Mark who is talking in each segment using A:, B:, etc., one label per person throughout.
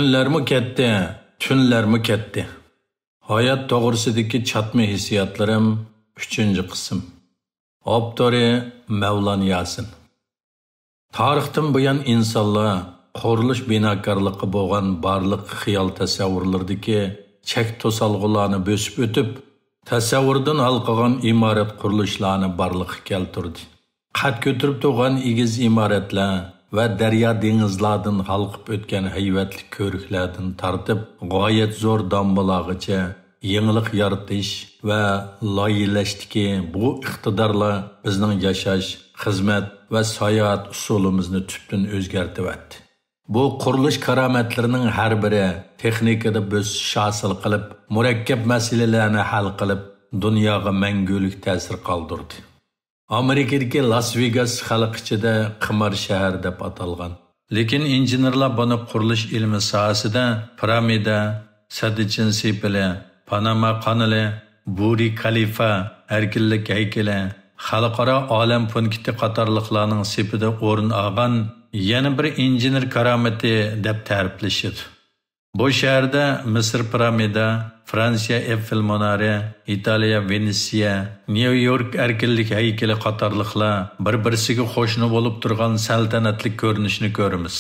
A: Kunlarmi ketdi, tunlarmi ketdi. Hayot to'g'risidagi chatma hissiyotlarim 3-qism. Avtori Mavlon Yasin. Tarixdan buyon insonlar qurilish binokorligi bo'lgan barliq xiyol tasavvurlardagi chek to'salg'ularni bo'sib o'tib, tasavvurdan halqagan imorat qurilishlarni barliqqa keltirdi. Qad ko'tarib turgan egiz imoratlar va daryo dengizlardan halqib o'tgan hayvatli ko'riklardan tortib g'oyat zo'r dambalag'icha yangilik yaratish va loyihalashdagi bu iqtidorlar bizning yashash, xizmat va sayohat usulimizni tubdan o'zgartirdi. Bu qurilish karomatlarining har biri texnikada bo'sish hosil qilib, murakkab masalalarni hal qilib, dunyoga mangulik ta'sir qoldirdi. Amerikadagi Las Vegas xalq ichida qimor shahar deb atalgan. Lekin injenerlar buni qurilish ilmi sohasida piramida, Sadichin sepili, Panama kanali, Buri Khalifa, Erkinlik haykali, xalqaro olam punkti qatorliqlarning sepida o'rin olgan yana bir injener karomati deb ta'riflashadi. Bu shaharda Misr piramida, Fransiya Eiffel Munari, Italiya Venetsiya, New York erkinlik haykali qatorliqlar bir-birisiga qo'shni bo'lib turgan saltanatli ko'rinishni ko'ramiz.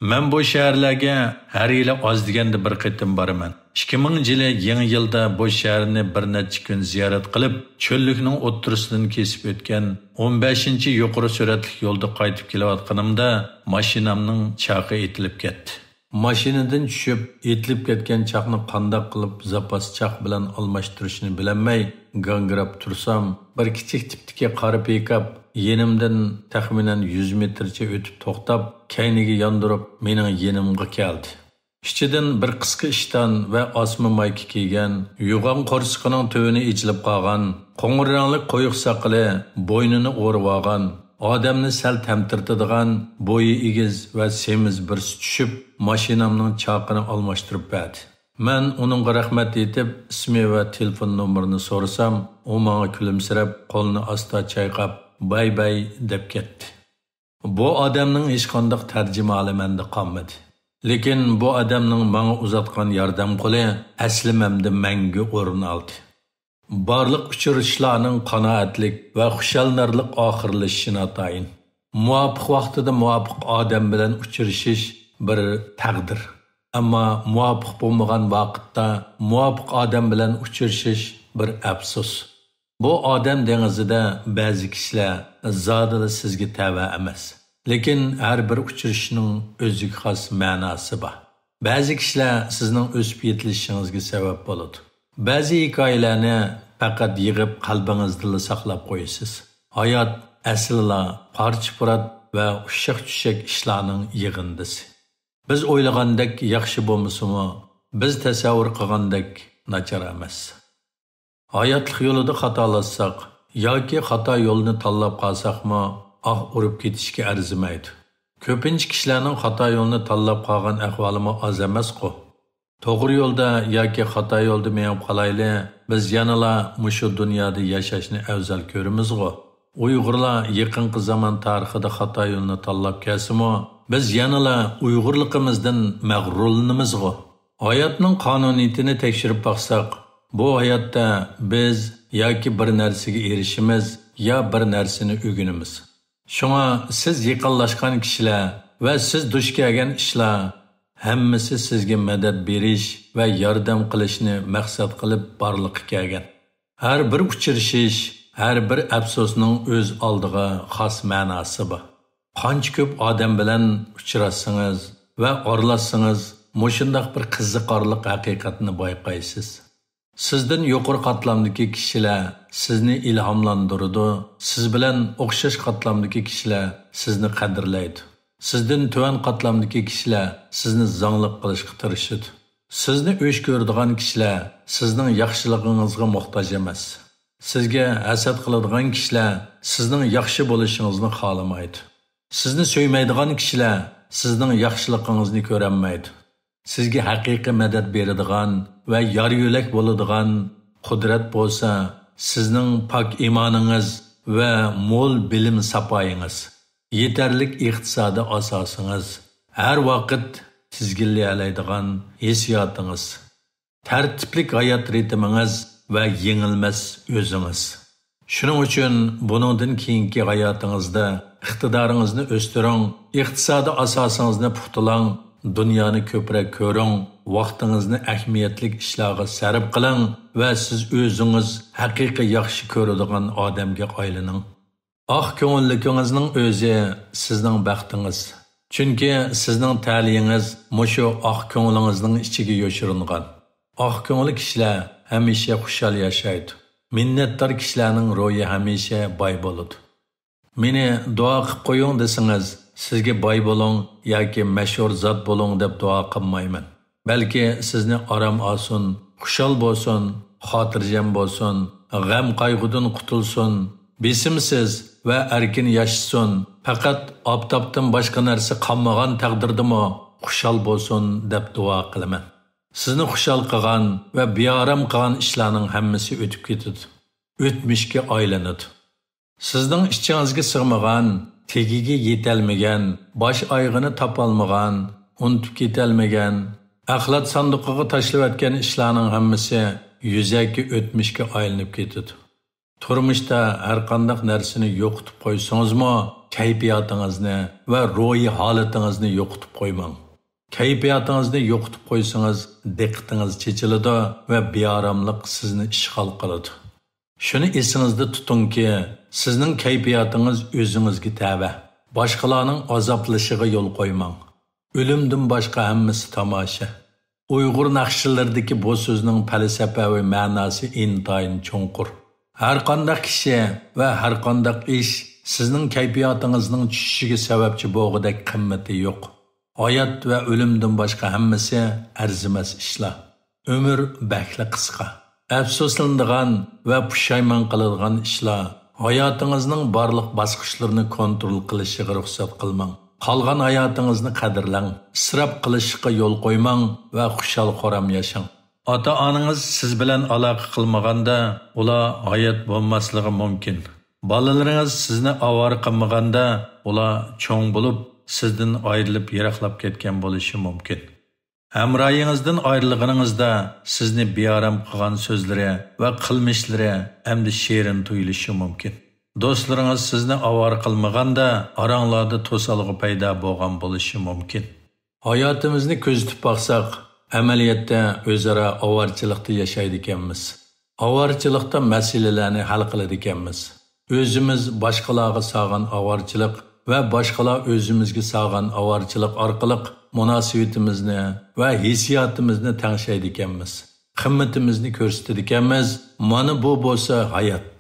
A: Men bu shaharlarga har yili oz deganda bir qitim boraman. 2000-yili yangi yilda bu shaharni bir necha kun ziyorat qilib, cho'llikning o'ttirisidan kesib o'tgan 15-yuqori suratli yo'lda qaytib kelayotganimda mashinamning chaqi etilib ketdi. Mashinadan tushib, etilib ketgan chaqni qandoq qilib zapas chaq bilan almashtirishni bilmay gangrab tursam, bir kichik tipdagi qora pikap yenimdan taxminan 100 metrcha o'tib to'xtab, kayniga yondirib mening yenimga keldi. Ichidan bir qisqa ishton va osma mayka kiygan, yo'g'on qo'rsiqining tuvini ichilib qolgan, qo'ng'ir rangli qo'yiq saqili, bo'ynini o'rib olgan, odamni sal tamtirtadigan, bo'yi egiz va semiz birisi tushib, mashinamning chaqini almashtirib berdi. Men uningga rahmat aytib, ismi va telefon nomerini so'rasam, u menga kulimsirab, qo'lini asta chayqab, bay deb ketdi. Bu odamning hech qanday tarjima olamanda qolmadi. Lekin bu odamning menga uzatgan yordam qo'li aslimamda mangu o'rin oldi. Barliq uchrashishlarning qanoatlik va xushalnorlik oxirlashishini atayin. Muvofiq vaqtida muvofiq odam bilan uchrashish bir taqdir. Ammo muvofiq bo'lmagan vaqtda muvofiq odam bilan uchrashish bir afsus. Bu odam dengizida ba'zi kishilar zodila sizga tava emas. Lekin har bir uchrashishning o'ziga xos ma'nosi bor. Ba'zi kishilar sizning o'sib yetilishingizga sabab bo'ladi. Ba'zi hikoyalarni faqat yig'ib qalbingizda saqlab qo'yasiz. Hayot aslida parcha-purat va ushaq-tushak ishlarning yig'indisi. Biz o'ylagandek yaxshi bo'lmasimi, biz tasavvur qilgandek nachar emas. Hayotlik yo'lida xatolatsak yoki xato yo'lni tanlab qolsakmi, urib ketishga arzimaydi. Ko'pincha kishilarning xato yo'lni tanlab qolgan ahvolimi oz emas-ku. To'g'ri yo'lda yoki xato yo'lda menib qolayli, biz yanala mushu dunyoda yashashni afzal ko'ramiz-ku. Uyg'urlar yaqinqi zamon tarixida xato yo'lni tanlab kelsimi, biz yanala uyg'urligimizdan mag'rurlanamiz-ku. Hayotning qonuniyatini tekshirib baqsak, bu hayotda biz yoki bir narsaga erishimiz, yo bir narsani o'rganamiz. Shunga siz yaqinlashgan kishilar va siz duch kelgan ishlar hammasi sizga madad berish va yordam qilishni maqsad qilib borliqqa kelgan. Har bir uchrashish, har bir afsusning o'z oldiga xos ma'nosi bor. Qancha ko'p odam bilan uchrashsangiz va orlashsangiz, mushundaq bir qiziqarli haqiqatni bayqaysiz. Sizdan yuqori qatlamdagi kishilar sizni ilhomlantiradi, siz bilan o'xshash qatlamdagi kishilar sizni qadrlaydi. Sizdan tuvan qatlamdagi kishilar sizni zanglik qilishga tirishadi. Sizni o'sh ko'radigan kishilar sizning yaxshiligingizga muhtoj emas. Sizga hasad qiladigan kishilar sizning yaxshi bo'lishingizni xohlamaydi. Sizni so'ymaydigan kishilar sizning yaxshiligingizni ko'rolmaydi. Sizga haqiqiy madad beradigan va yor yo'lak bo'ladigan qudrat bo'lsa, sizning pok imoningiz va mo'l bilim sapoyingiz, yetarlik iqtisodiy asosingiz, har vaqt tizginlayalaydigan hissiyotingiz, tartiblik hayot ritmingiz va yengilmas o'zingiz. Shuning uchun buningdan keyingi hayotingizda iqtidoringizni o'stiring, iqtisodiy asosingizni puxtalang, dunyoni ko'proq ko'ring, vaqtingizni ahamiyatli ishlarga sarf qiling va siz o'zingiz haqiqiy yaxshi ko'radigan odamga aylaning. Oq ko'ngilligingizning o'zi sizning baxtingiz. Chunki sizning ta'lingiz mushu oq ko'nglingizning ichiga yoshiringan. Oq ko'ngil kishilar hamisha xushal yashaydi. Minnatdor kishilarning ro'yi hamisha boy bo'ladi. Meni duo qilib qo'ying desangiz, sizga boy bo'ling yoki mashhur zot bo'ling deb duo qilmayman. Balki sizni orom olsin, xushal bo'lsin, xotirjam bo'lsin, g'am qayg'udan qutulsin, besimsiz va erkin yashasin. Faqat oftobdan boshqa narsa qolmagan taqdirdami xushal bo'lsin deb duo qilaman. Sizni xushal qilgan va beorom qilgan ishlarning hammasi o'tib ketadi. O'tmishga aylanadi. Sizning ichingizga sig'magan, tegiga yetolmagan, bosh oyg'ini topolmagan, unutib ketolmagan, axlat sanduqiga tashlab ishlarning hammasi yuzaki o'tmishga aylanib ketadi. Turmushda har qanday narsani yo'qotib qo'ysangizmi, kayfiyatingizni va ruhiy holatingizni yo'qotib qo'ymang. Kayfiyatingizni yo'qotib qo'ysangiz, diqqatingiz chechiladi va beoromlik sizni ishg'ol qiladi. Shuni esingizda tutingki, sizning kayfiyatingiz o'zingizga tava. Boshqalarning azoblashiga yo'l qo'ymang. O'limdan boshqa hammasi tomosha. Uyg'ur naqshlarındagi bu so'zning falsafaviy ma'nosi intayin cho'nqur. Har qanday kishi va har qanday ish sizning kayfiyatingizning tushishiga sababchi bo'lg'idek qimmati yo'q. Hayot va o'limdan boshqa hammasi arzimas ishlar. Umr bakla qisqa. Afsuslanadigan va pushaymon qiladigan ishlar. Hayotingizning barliq bosqichlarini kontrol qilishiga ruxsat qilmang. Qolgan hayotingizni qadrlang, isrof qilishga yo'l qo'ymang va xushal-xoram yashang. Ota-onangiz siz bilan aloqa qilmaganda, ular hayot bo'lmasligi mumkin. Bolalaringiz sizni ovora qilmaganda, ular cho'ng bo'lib, sizdan ayrilib yiroqlab ketgan bo'lishi mumkin. Hamroyingizdan ayrilganingizda sizni beorom qilgan so'zlari va qilmishlari hamda she'rin tuyulishi mumkin. Do'stlaringiz sizni ovora qilmaganda, oranglarda to'salg'i paydo bo'lgan bo'lishi mumkin. Hayotimizni ko'zitib boqsak, amaliyotda o'zaro ovorchilikda yashaydi ekanmiz. Ovorchilikda masalalarni hal qiladi ekanmiz. O'zimiz boshqalarga sog'an ovorchilik va boshqalar o'zimizga sog'an ovorchilik orqali munosabatimizni va hissiyotimizni tangshaydi ekanmiz. Qimmatimizni ko'rsatadi ekanmiz. Mana bu bo'lsa hayot.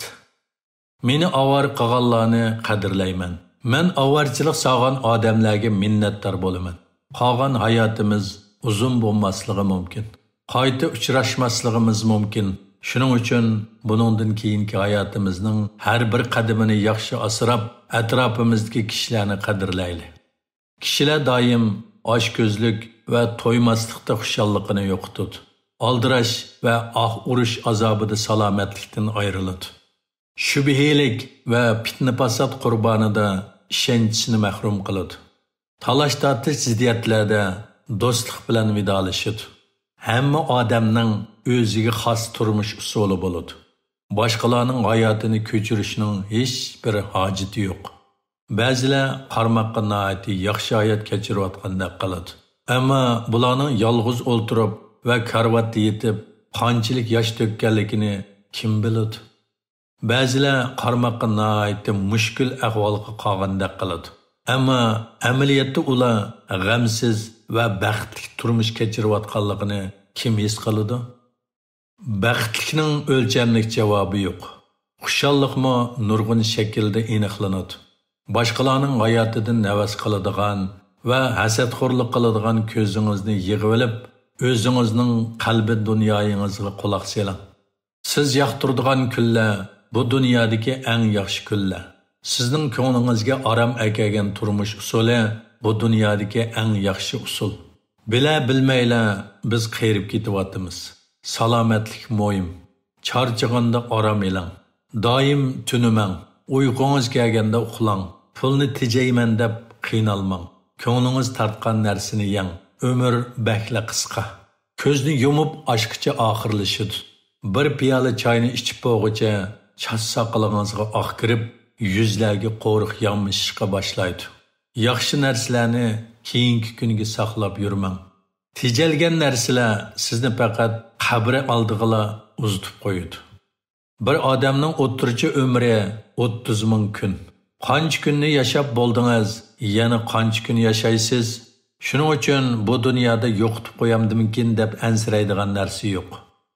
A: Meni ovor qilganlarni qadrlayman. Men ovorchilik sog'an odamlarga minnatdor bo'laman. Qolgan hayotimiz uzun bo'lmasligi mumkin. Qayta uchrashmasligimiz mumkin. Shuning uchun buningdan keyingi hayotimizning har bir qadamini yaxshi asrab, atrofimizdagi kishilarni qadrlaylik. Kishilar doim ochko'zlik va to'ymaslikda xushalligini yo'qotadi. Aldirash va urush azobida salomatlikdan ayriladi. Shubhilik va fitna-fasod qurbonida ishonchini mahrum qiladi. Talash-tortish ziddiyatlarda do'stlik bilan vidolashadi. Hamma odamning o'ziga xos turmush usuli bo'ladi. Boshqalarning hayotini ko'chirishning hech bir hojati yo'q. Ba'zilar qarmoqqa noati yaxshi hayot kechirayotgandek qiladi. Ammo bularning yolg'iz o'ltirib va karvatda yetib, qanchalik yosh to'kkanligini kim biladi? Ba'zilar qarmoqqa noati mushkul ahvolga qolgandek qiladi. Ammo amaliyotda ular g'amsiz va baxtli turmush kechirayotganligini kim his qiladi? Baxtlikning o'lchamlik javobi yo'q. Xushallikmi nurg'un shaklda aniqlanadi. Boshqalarning hayotidan havas qiladigan va hasadxo'rlik qiladigan ko'zingizni yig'ib olib, o'zingizning qalbi dunyoyingizga quloq soling. Siz yoqtiradigan kunlar bu dunyodagi eng yaxshi kunlar. Sizning ko'nglingizga orom akagan turmush usuli bu dunyodagi eng yaxshi usul. Bilmayla biz qeyrib ketyapmiz. Salomatlik muhim. Charchaganda orom eling. Doim tunimang. Uyqungiz kelganda uxlang. Pulni tejayman deb qiynalmang. Ko'nglingiz tartgan narsani yeng. ömür bəklə qısqa. Көзні yumup aşkıca ahırlaşıdı. Bir piyalı çayını içip boğuca, ças saqılığınızға aq kirib, yüzlərgi qoruq yanmışışqa başlaydı. Yaxşı nərslərini keyinki günge saqlab yürməng. Ticelgen nərsələr sizni faqat qabri aldığıla uzutub qoyudu. Bir adamның o'ttirchi ömrü 30 ming kun. Qancha kunni yashab bo'ldingiz, yana qancha kun yashaysiz? Shuning uchun bu dunyoda yo'qitib qo'yamdimkin deb ansiraydigan narsa yo'q.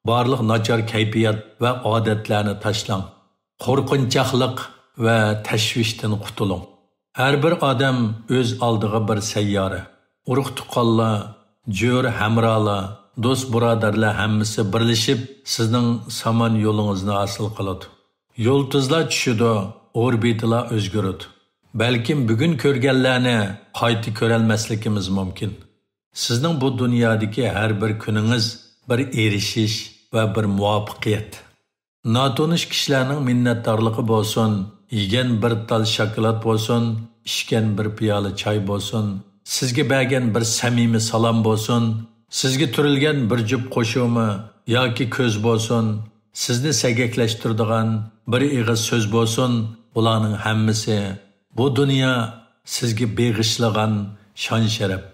A: Barliq nachar kayfiyat va odatlarni tashlang. Qo'rqinchaqliq va tashvishdan qutuling. Har bir odam o'z oldiga bir sayyora. Urug' tuqqanlar, jo'r hamrolar, do'st birodarlar hammasi birlashib sizning samon yo'lingizni hosil qiladi. Yo'lduzlar tushidi, orbitlar o'zgaradi. Balkim bugun ko'rganlarni qayta ko'rolmasligimiz mumkin. Sizning bu dunyodagi har bir kuningiz bir erishish va bir muvaffaqiyat. Notonish kishilarning minnatdorligi bo'lsin, yegan bir tal shokolad bo'lsin, ichgan bir piyola choy bo'lsin, sizga bergan bir samimiy salom bo'lsin, sizga turilgan bir jup qo'shuvmi yoki ko'z bo'lsin, sizni sagaklashtiradigan bir ig'iz so'z bo'lsin, bularning hammasi bu dunyo sizga beg'ishlagan shon-sharaf.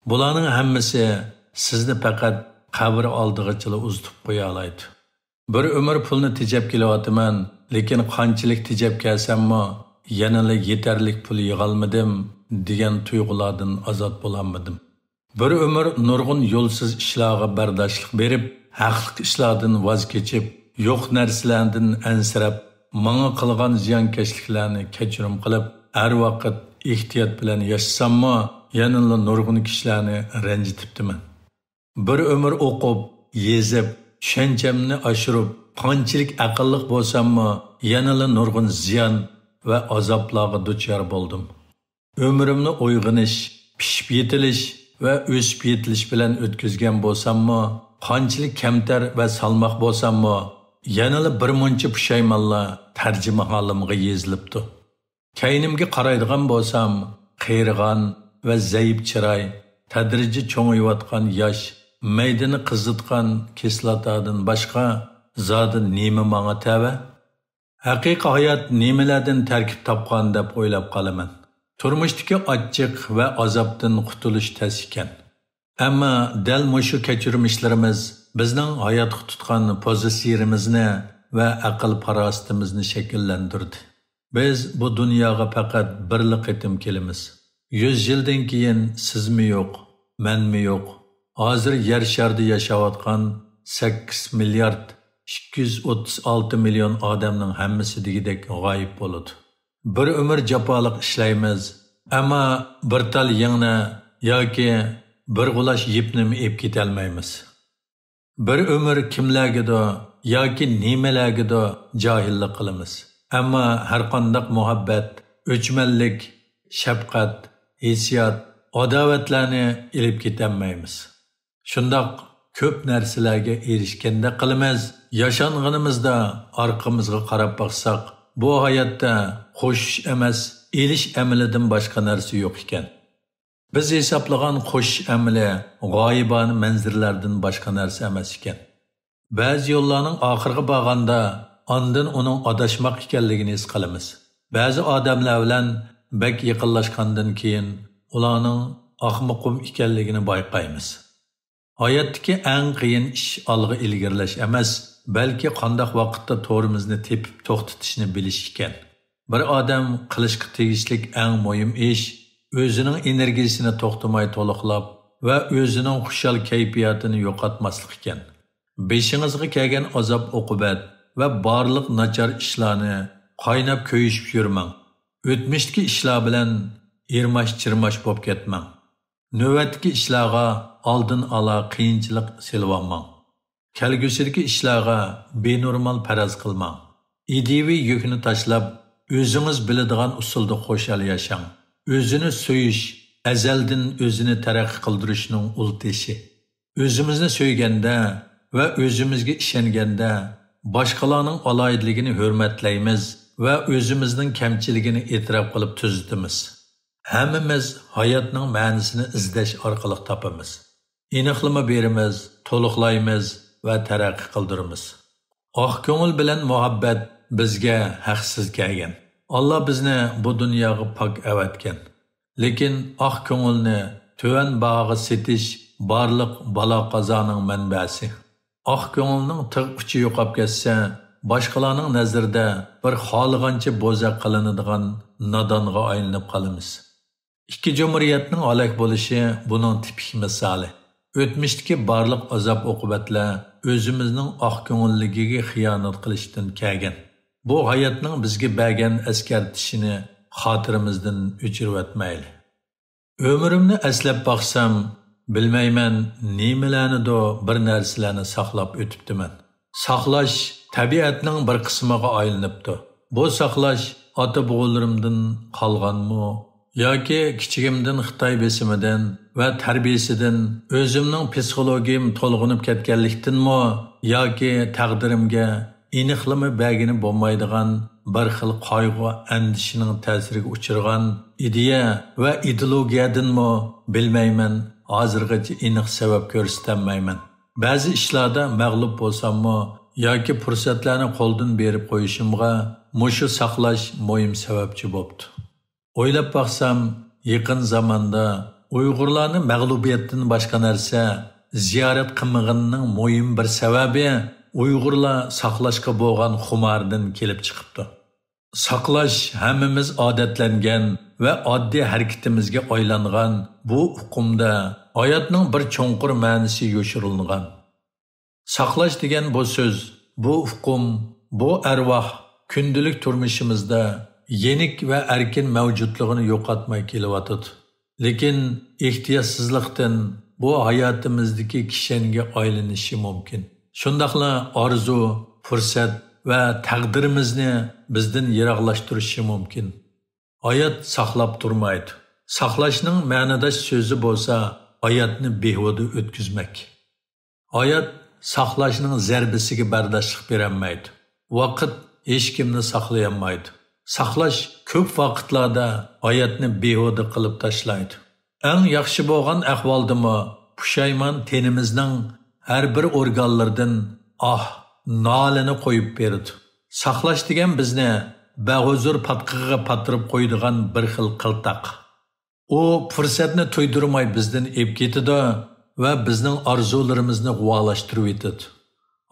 A: Bularning hammasi sizni faqat qabr oldig'icha uzitib qo'ya oladi. Bir umr pulni tejab kelyapman, lekin qanchalik tejab kelsammi, yanada yetarlik pul yig'olmadim degan tuyg'ulardan ozod bo'lolmadim. Bir umr nurg'un yo'lsiz ishlarga bardoshlik berib, haqliq ishlardan voz kechib, yo'q narsalardan ansirab, menga qilgan ziyonkashliklarni kechirim qilib, har vaqt ehtiyot bilan yashasammi, yanada nurg'un kishilarni ranjitibdiman. Bir umr o'qib, yezib, tushanchamni oshirib, qanchalik aqlli bo'lsammi, yanada nurg'un ziyon va azoblarga duchor bo'ldim. Ömrümni uyg'onish, pishib yetilish va o'sib yetilish bilan o'tkazgan bo'lsammi, qanchalik kamtar va salmoq bo'lsammi, yanada bir muncha pushaymonlar tarjima holimga yezilibdi. Kaynimga qaraydigan bo'lsam, qiyirgan va zaif chiroy, tadrijiy cho'ngayotgan yosh, maydani qizitgan kislotadan boshqa zodi nima menga tava? Haqiqiy hayot nimalardan tarkib topgan deb o'ylab qolaman. Turmushdagi achchiq va azobdan qutulish tez ekan. Ammo dal mushu kechirmishlarimiz bizning hayotga tutgan pozitsiyamizni va aql farosatimizni shakllantirdi. Biz bu dunyoga faqat birli qitim kelamiz. 100 yildan keyin sizmi yo'q, menmi yo'q. Hozir yer sharida yashayotgan 8 milliard 236 million odamning hammasi degidek g'oyib bo'ladi. Bir umr jafoliq ishlaymiz, ammo bir tal yangna yoki bir g'ulash yipni ep ketolmaymiz. Bir umr kimlargadir yoki nimalargadir johillik qilamiz. Ammo har qanday muhabbat, o'chmanlik, shafqat, hissiyot, adovatlarni ilib ketolmaymiz. Shundoq ko'p narsalarga erishganda qilamiz. Yashanganimizda orqamizga qarab baqsaq, bu hayotda qo'shish emas, elish amalidan boshqa narsa yo'q ekan. Biz hisoblagan qo'shish amali g'oyibona manzillardan boshqa narsa emas ekan. Ba'zi yo'llarning oxiriga borganda ondan uning adashmoq ekanligini his qilamiz. Ba'zi odamlar bilan bak yaqinlashgandan keyin ularning ahmoqum ekanligini bayqaymiz. Hayotdagi eng qiyin ish olg'a ilgirlash emas, balki qanday vaqtda to'rimizni tepib to'xtatishni bilish ekan. Bir odam qilishga tegishlik eng muhim ish o'zining energiyasini to'xtamay to'liqlab va o'zining xushal kayfiyatini yo'qotmaslik ekan. Beshingizga kelgan azob oqibat va barliq nachar ishlarni qaynab ko'yishib yurmang. O'tmishdagi ishlar bilan irmash-chirmash bo'lib ketmang. Navbatdagi ishlarga oldin ola qiyinchilik selvanmang. Kelgusidagi ishlarga benormal faraz qilmang. Ideviy yukni tashlab, o'zingiz biladigan usulda qo'shal yashang. O'zini so'yish azaldan o'zini taraqqiy qildirishning ultishi. O'zimizni so'yganda va o'zimizga ishonganda boshqalarning aloyidligini hurmatlaymiz va o'zimizning kamchiligini e'tirof qilib tuzitamiz. Hammamiz hayotning ma'nosini izlash orqali topamiz. Aniqlama beramiz, to'liqlaymiz va taraqqiy qildiramiz. Oq ko'ngil bilan muhabbat bizga haqsiz kelgan. Allah bizni bu dunyoga pok avatgan. Lekin oq ko'ngilni tuvan bag'i setish barliq balo qazoning manbasi. Oq ko'ngilning tig' uchi yo'qab ketsa, boshqalarning nazarida bir xohlagancha bo'zaq qilinadigan nodonga aylanib qolamiz. Ikki jumhuriyatning halok bo'lishi buning tipik misoli. O'tmishdagi barliq azob oqibatlar o'zimizning oq ko'ngilligiga xiyonat qilishdan kelgan. Bu hayotning bizga bergan eskartishini xotirimizdan o'chirib o'tmayli. Ömrümni eslab baqsam, bilmayman nimalarnido bir narsalarni saqlab o'tibdiman. Saqlash tabiatning bir qismiga aylanibdi. Bu saqlash ota-bobolarimdan qolganmi yoki kichigimdan Xitoy besimidan va tarbiyasidan o'zimning psixologiyam to'lg'inib ketganlikdanmi yoki taqdirimga aniqlama bergini bo'lmaydigan bir xil qayg'u andishining ta'siriga uchirgan ideya va ideologiyadanmi bilmayman, hozirgacha aniq sabab ko'rsatmayman. Ba'zi ishlarda mag'lub bo'lsammi yoki fursatlarni qo'ldan berib qo'yishimga mushu saqlash muhim sababchi bo'ldi. O'ylab baqsam, yaqin zamonda Uyg'urlarni mag'lubiyatdan boshqa narsa ziyorat qilmaganining muhim bir sababi Uyg'urlar saqlashga bo'lgan xumardan kelib chiqibdi. Saqlash hammamiz odatlangan va oddiy harakatimizga aylangan bu hukmda hayotning bir cho'nqur ma'nosi yoshirilgan. Saqlash degan bu so'z, bu hukm, bu arvoh kundalik turmushimizda yenik va erkin mavjudligini yo'qotmay kelyotadi. Lekin ehtiyotsizlikdan bu hayotimizdagi kishanga aylanishi mumkin. Shundaqla orzu, fursat va taqdirimizni bizdan yiroqlashtirishi mumkin. Hayot saqlab turmaydi. Saqlashning ma'nodash so'zi bo'lsa, hayotni behuda o'tkazmak. Hayot saqlashning zarbasiga bardoshlik berolmaydi. Vaqt hech kimni saqlayolmaydi. Saqlash ko'p vaqtlarda hayotni behuda qilib tashlaydi. Eng yaxshi bo'lgan ahvoldami pushaymon tenimizning har bir organlardan nolini qo'yib berdi. Saqlash degan bizni bag'uzur patqiga patirib qo'ydigan bir xil qiltaq. U fursatni to'ydirmay bizdan ep ketidi va bizning orzularimizni g'uvolashtirib etadi.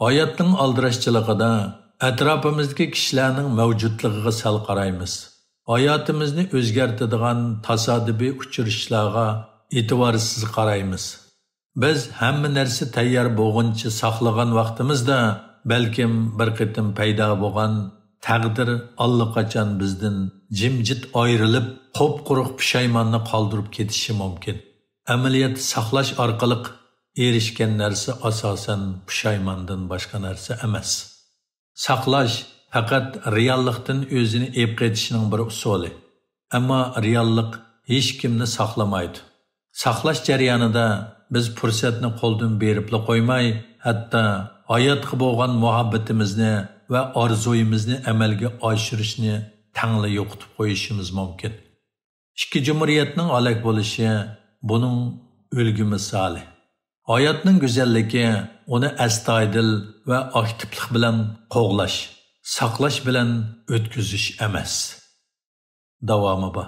A: Hayotning aldirashchiligida atrofimizdagi kishilarning mavjudligiga sal qaraymiz. Hayotimizni o'zgartiradigan tasodifiy uchrashishlarga e'tiborsiz qaraymiz. Biz hamma narsa tayyor bo'lguncha saqlagan vaqtimizda balkim bir qitim paydo bo'lgan taqdir allaqachon bizdan jimjit ayrilib, qop-quruq pushaymonni qoldirib ketishi mumkin. Amaliyot saqlash orqali erishgan narsa asosan pushaymondan boshqa narsa emas. Saqlash faqat reallikdan o'zini ep qetishning bir usuli. Ammo reallik hech kimni saqlamaydi. Saqlash jarayonida biz fursatni qo'ldan berib qo'ymay, hatto hayotga bo'lgan muhabbatimizni va orzuyimizni amalga oshirishni tangli yo'qotib qo'yishimiz mumkin. Ikki jumhuriyatning halok bo'lishi buning ulgu misoli. Hayotning go'zalligi uni astoydil va aktivlik bilan qo'g'lash, saqlash bilan o'tkazish emas. Davomi bor.